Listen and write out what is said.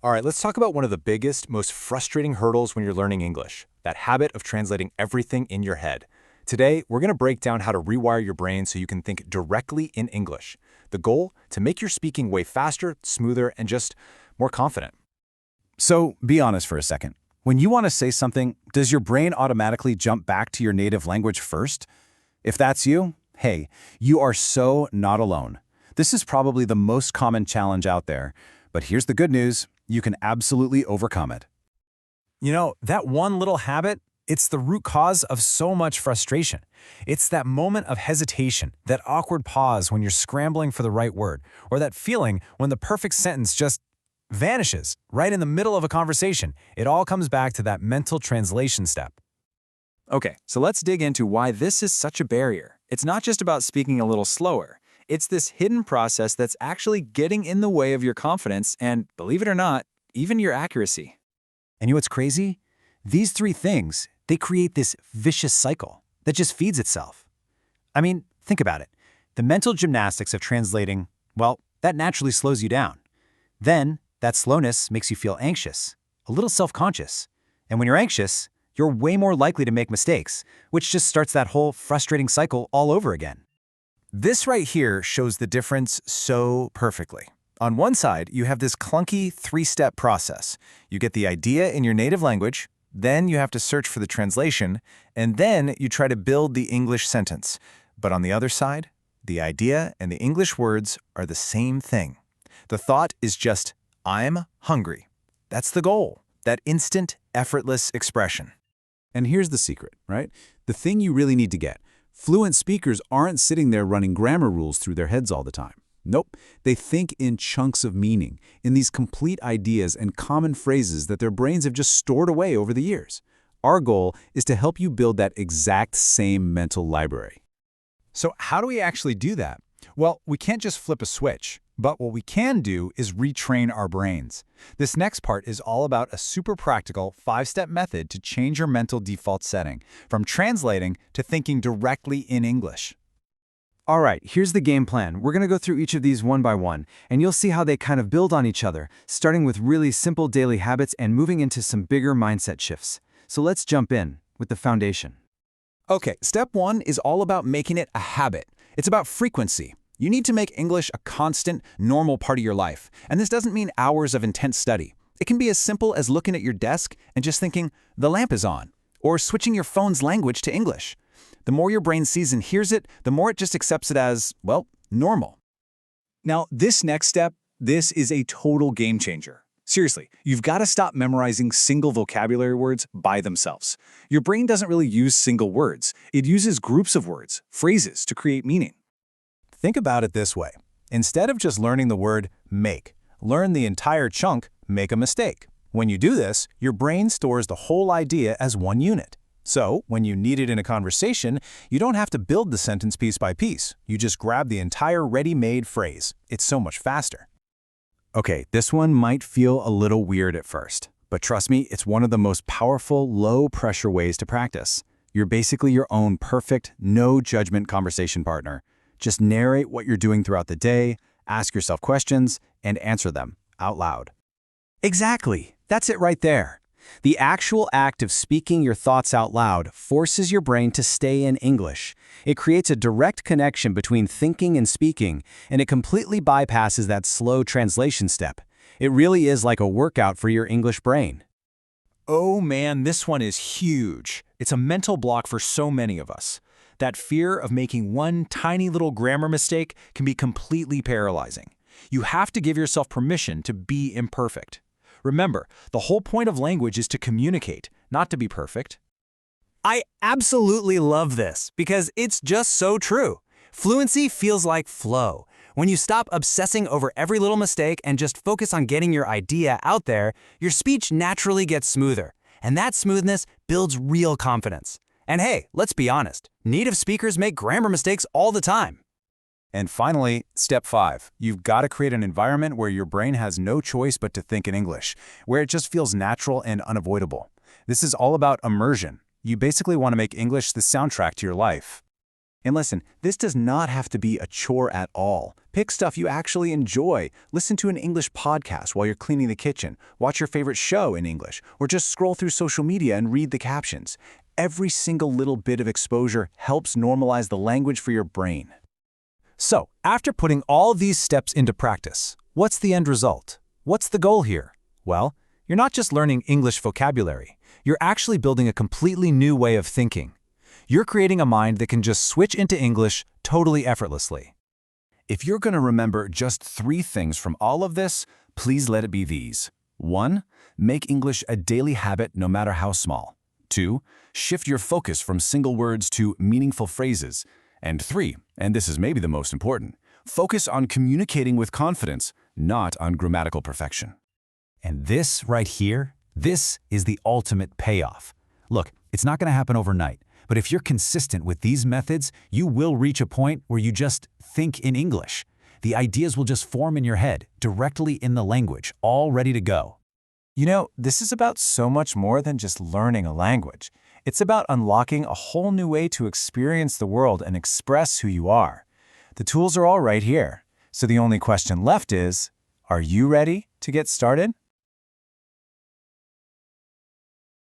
All right, let's talk about one of the biggest, most frustrating hurdles when you're learning English, that habit of translating everything in your head. Today, we're going to break down how to rewire your brain so you can think directly in English. The goal? To make your speaking way faster, smoother, and just more confident. So, be honest for a second. When you want to say something, does your brain automatically jump back to your native language first? If that's you, hey, you are so not alone. This is probably the most common challenge out there. But here's the good news, you can absolutely overcome it. You know, that one little habit, it's the root cause of so much frustration. It's that moment of hesitation, that awkward pause when you're scrambling for the right word, or that feeling when the perfect sentence just vanishes right in the middle of a conversation. It all comes back to that mental translation step. Okay, so let's dig into why this is such a barrier. It's not just about speaking a little slower. It's this hidden process that's actually getting in the way of your confidence and, believe it or not, even your accuracy. And you know what's crazy? These three things, they create this vicious cycle that just feeds itself. I mean, think about it. The mental gymnastics of translating, well, that naturally slows you down. Then, that slowness makes you feel anxious, a little self-conscious. And when you're anxious, you're way more likely to make mistakes, which just starts that whole frustrating cycle all over again. This right here shows the difference so perfectly. On one side, you have this clunky three-step process. You get the idea in your native language, then you have to search for the translation, and then you try to build the English sentence. But on the other side, the idea and the English words are the same thing. The thought is just, I'm hungry. That's the goal, that instant, effortless expression. And here's the secret, right? The thing you really need to get. Fluent speakers aren't sitting there running grammar rules through their heads all the time. Nope, they think in chunks of meaning, in these complete ideas and common phrases that their brains have just stored away over the years. Our goal is to help you build that exact same mental library. So how do we actually do that? Well, we can't just flip a switch, but what we can do is retrain our brains. This next part is all about a super practical 5-step method to change your mental default setting, from translating to thinking directly in English. All right, here's the game plan. We're going to go through each of these one by one, and you'll see how they kind of build on each other, starting with really simple daily habits and moving into some bigger mindset shifts. So let's jump in with the foundation. Okay, step 1 is all about making it a habit. It's about frequency. You need to make English a constant, normal part of your life. And this doesn't mean hours of intense study. It can be as simple as looking at your desk and just thinking, the lamp is on, or switching your phone's language to English. The more your brain sees and hears it, the more it just accepts it as, well, normal. Now, this next step, this is a total game changer. Seriously, you've got to stop memorizing single vocabulary words by themselves. Your brain doesn't really use single words. It uses groups of words, phrases, to create meaning. Think about it this way. Instead of just learning the word make, learn the entire chunk, make a mistake. When you do this, your brain stores the whole idea as one unit. So, when you need it in a conversation, you don't have to build the sentence piece by piece. You just grab the entire ready-made phrase. It's so much faster. Okay, this one might feel a little weird at first, but trust me, it's one of the most powerful, low-pressure ways to practice. You're basically your own perfect, no-judgment conversation partner. Just narrate what you're doing throughout the day, ask yourself questions, and answer them out loud. Exactly. That's it right there. The actual act of speaking your thoughts out loud forces your brain to stay in English. It creates a direct connection between thinking and speaking, and it completely bypasses that slow translation step. It really is like a workout for your English brain. Oh man, this one is huge. It's a mental block for so many of us. That fear of making one tiny little grammar mistake can be completely paralyzing. You have to give yourself permission to be imperfect. Remember, the whole point of language is to communicate, not to be perfect. I absolutely love this because it's just so true. Fluency feels like flow. When you stop obsessing over every little mistake and just focus on getting your idea out there, your speech naturally gets smoother. And that smoothness builds real confidence. And hey, let's be honest, native speakers make grammar mistakes all the time. And finally, step 5. You've got to create an environment where your brain has no choice but to think in English, where it just feels natural and unavoidable. This is all about immersion. You basically want to make English the soundtrack to your life. And listen, this does not have to be a chore at all. Pick stuff you actually enjoy. Listen to an English podcast while you're cleaning the kitchen, watch your favorite show in English, or just scroll through social media and read the captions. Every single little bit of exposure helps normalize the language for your brain. So, after putting all these steps into practice, what's the end result? What's the goal here? Well, you're not just learning English vocabulary. You're actually building a completely new way of thinking. You're creating a mind that can just switch into English totally effortlessly. If you're going to remember just 3 things from all of this, please let it be these. 1. Make English a daily habit no matter how small. 2. Shift your focus from single words to meaningful phrases. And 3, and this is maybe the most important, focus on communicating with confidence, not on grammatical perfection. And this right here, this is the ultimate payoff. Look, it's not going to happen overnight, but if you're consistent with these methods, you will reach a point where you just think in English. The ideas will just form in your head, directly in the language, all ready to go. You know, this is about so much more than just learning a language. It's about unlocking a whole new way to experience the world and express who you are. The tools are all right here. So the only question left is, are you ready to get started?